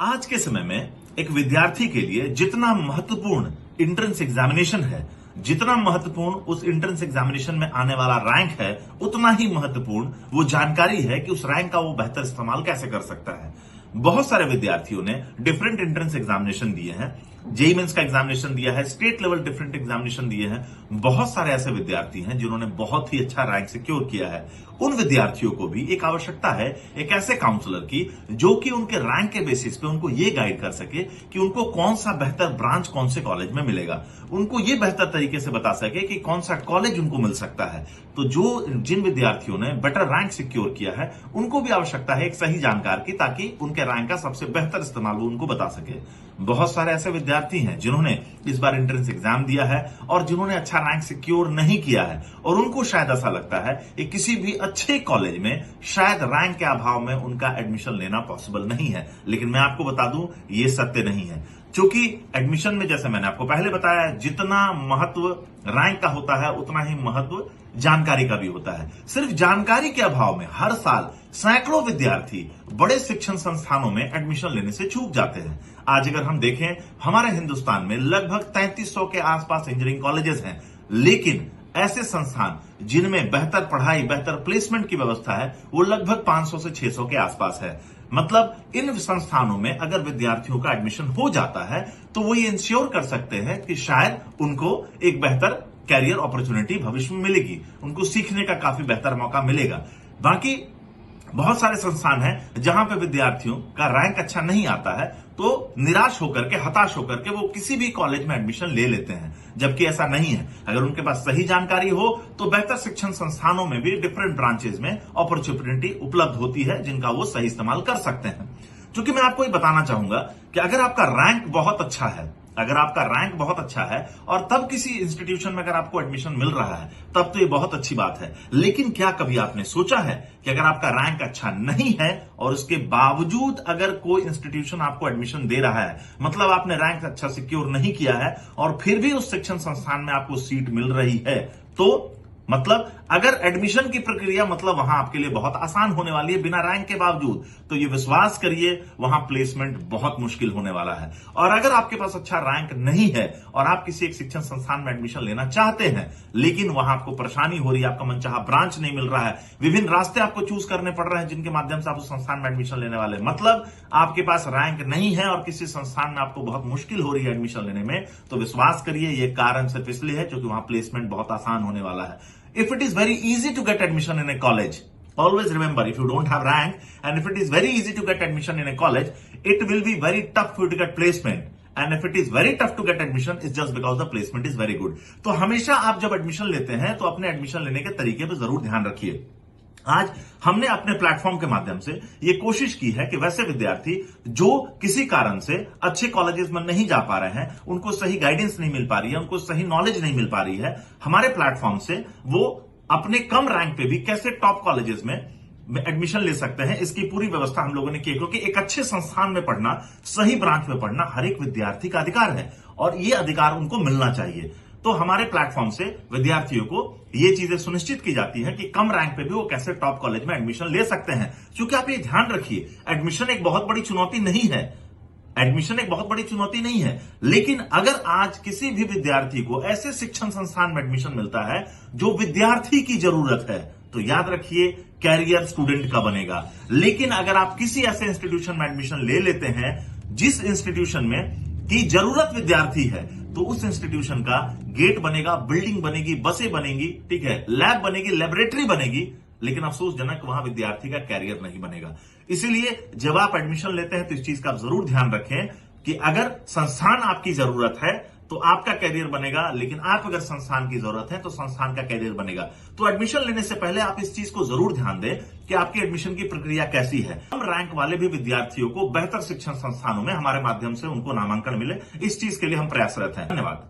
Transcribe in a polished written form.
आज के समय में एक विद्यार्थी के लिए जितना महत्वपूर्ण एंट्रेंस एग्जामिनेशन है, जितना महत्वपूर्ण उस एंट्रेंस एग्जामिनेशन में आने वाला रैंक है, उतना ही महत्वपूर्ण वो जानकारी है कि उस रैंक का वो बेहतर इस्तेमाल कैसे कर सकता है। बहुत सारे विद्यार्थियों ने डिफरेंट एंट्रेंस एग्जामिनेशन दिए हैं, जेईई मेंस का एग्जामिनेशन दिया है, स्टेट लेवल डिफरेंट एग्जामिनेशन दिए हैं। बहुत सारे ऐसे विद्यार्थी हैं जिन्होंने बहुत ही अच्छा रैंक सिक्योर किया है। उन विद्यार्थियों को भी एक आवश्यकता है एक ऐसे काउंसलर की जो कि उनके रैंक के बेसिस पे उनको ये गाइड कर सके कि उनको कौन सा बेहतर ब्रांच कौन से कॉलेज में मिलेगा, उनको ये बेहतर तरीके से बता सके कि कौन सा कॉलेज उनको मिल सकता है। तो जिन विद्यार्थियों ने बेटर रैंक सिक्योर किया है उनको भी आवश्यकता है एक सही जानकार की, ताकि उनके रैंक का सबसे बेहतर इस्तेमाल वो उनको बता सके। बहुत सारे ऐसे विद्यार्थी हैं जिन्होंने इस बार एंट्रेंस एग्जाम दिया है और जिन्होंने अच्छा रैंक सिक्योर नहीं किया है, और उनको शायद ऐसा लगता है कि किसी भी अच्छे कॉलेज में शायद रैंक के अभाव में उनका एडमिशन लेना पॉसिबल नहीं है। लेकिन मैं आपको बता दूं, ये सत्य नहीं है, क्योंकि एडमिशन में जैसे मैंने आपको पहले बताया, जितना महत्व रैंक का होता है उतना ही महत्व जानकारी का भी होता है। सिर्फ जानकारी के अभाव में हर साल सैकड़ों विद्यार्थी बड़े शिक्षण संस्थानों में एडमिशन लेने से चूक जाते हैं। आज अगर हम देखें, हमारे हिंदुस्तान में लगभग 3300 के आसपास इंजीनियरिंग कॉलेजेस हैं, लेकिन ऐसे संस्थान जिनमें बेहतर पढ़ाई, बेहतर प्लेसमेंट की व्यवस्था है, वो लगभग 500 से 600 के आसपास है। मतलब इन संस्थानों में अगर विद्यार्थियों का एडमिशन हो जाता है तो वो ये इंश्योर कर सकते हैं कि शायद उनको एक बेहतर कैरियर अपॉर्चुनिटी भविष्य में मिलेगी, उनको सीखने का काफी बेहतर मौका मिलेगा। बाकी बहुत सारे संस्थान हैं जहां पे विद्यार्थियों का रैंक अच्छा नहीं आता है तो निराश होकर के, हताश होकर के वो किसी भी कॉलेज में एडमिशन ले लेते हैं, जबकि ऐसा नहीं है। अगर उनके पास सही जानकारी हो तो बेहतर शिक्षण संस्थानों में भी डिफरेंट ब्रांचेस में अपॉर्चुनिटी उपलब्ध होती है जिनका वो सही इस्तेमाल कर सकते हैं। क्योंकि मैं आपको ये बताना चाहूंगा कि अगर आपका रैंक बहुत अच्छा है, अगर आपका रैंक बहुत अच्छा है और तब किसी इंस्टीट्यूशन में अगर आपको एडमिशन मिल रहा है, तब तो ये बहुत अच्छी बात है। लेकिन क्या कभी आपने सोचा है कि अगर आपका रैंक अच्छा नहीं है और उसके बावजूद अगर कोई इंस्टीट्यूशन आपको एडमिशन दे रहा है, मतलब आपने रैंक अच्छा सिक्योर नहीं किया है और फिर भी उस शिक्षण संस्थान में आपको सीट मिल रही है, तो मतलब अगर एडमिशन की प्रक्रिया मतलब वहां आपके लिए बहुत आसान होने वाली है बिना रैंक के बावजूद, तो ये विश्वास करिए वहां प्लेसमेंट बहुत मुश्किल होने वाला है। और अगर आपके पास अच्छा रैंक नहीं है और आप किसी एक शिक्षण संस्थान में एडमिशन लेना चाहते हैं, लेकिन वहां आपको परेशानी हो रही है, आपका मनचाहा ब्रांच नहीं मिल रहा है, विभिन्न रास्ते आपको चूज करने पड़ रहे हैं जिनके माध्यम से आप उस संस्थान में एडमिशन लेने वाले, मतलब आपके पास रैंक नहीं है और किसी संस्थान में आपको बहुत मुश्किल हो रही है एडमिशन लेने में, तो विश्वास करिए ये कारण सिर्फ इसलिए है क्योंकि वहां प्लेसमेंट बहुत आसान होने वाला है। If it is very easy to get admission in a college, always remember, if you don't have rank and if it is very easy to get admission in a college, it will be very tough for you to get placement. And if it is very tough to get admission, it's just because the placement is very good. तो हमेशा आप जब admission लेते हैं तो अपने admission लेने के तरीके पर जरूर ध्यान रखिए। आज हमने अपने प्लेटफॉर्म के माध्यम से ये कोशिश की है कि वैसे विद्यार्थी जो किसी कारण से अच्छे कॉलेजेस में नहीं जा पा रहे हैं, उनको सही गाइडेंस नहीं मिल पा रही है, उनको सही नॉलेज नहीं मिल पा रही है, हमारे प्लेटफॉर्म से वो अपने कम रैंक पे भी कैसे टॉप कॉलेजेस में एडमिशन ले सकते हैं, इसकी पूरी व्यवस्था हम लोगों ने की। क्योंकि एक अच्छे संस्थान में पढ़ना, सही ब्रांच में पढ़ना हर एक विद्यार्थी का अधिकार है और ये अधिकार उनको मिलना चाहिए। तो हमारे प्लेटफॉर्म से विद्यार्थियों को ये चीजें सुनिश्चित की जाती है कि कम रैंक पे भी वो कैसे टॉप कॉलेज में एडमिशन ले सकते हैं। क्योंकि आप ये ध्यान रखिए, एडमिशन एक बहुत बड़ी चुनौती नहीं है, एडमिशन एक बहुत बड़ी चुनौती नहीं है, लेकिन अगर आज किसी भी विद्यार्थी को ऐसे शिक्षण संस्थान में एडमिशन मिलता है जो विद्यार्थी की जरूरत है, तो याद रखिए कैरियर स्टूडेंट का बनेगा। लेकिन अगर आप किसी ऐसे इंस्टीट्यूशन में एडमिशन ले लेते हैं जिस इंस्टीट्यूशन में की जरूरत विद्यार्थी है, तो उस इंस्टीट्यूशन का गेट बनेगा, बिल्डिंग बनेगी, बसें बनेगी, ठीक है, लैब बनेगी, लेबोरेटरी बनेगी, लेकिन अफसोसजनक वहां विद्यार्थी का कैरियर नहीं बनेगा। इसीलिए जब आप एडमिशन लेते हैं तो इस चीज का आप जरूर ध्यान रखें कि अगर संस्थान आपकी जरूरत है तो आपका कैरियर बनेगा, लेकिन आप अगर संस्थान की जरूरत है तो संस्थान का कैरियर बनेगा। तो एडमिशन लेने से पहले आप इस चीज को जरूर ध्यान दें कि आपकी एडमिशन की प्रक्रिया कैसी है। कम रैंक वाले भी विद्यार्थियों को बेहतर शिक्षण संस्थानों में हमारे माध्यम से उनको नामांकन मिले, इस चीज के लिए हम प्रयासरत हैं। धन्यवाद।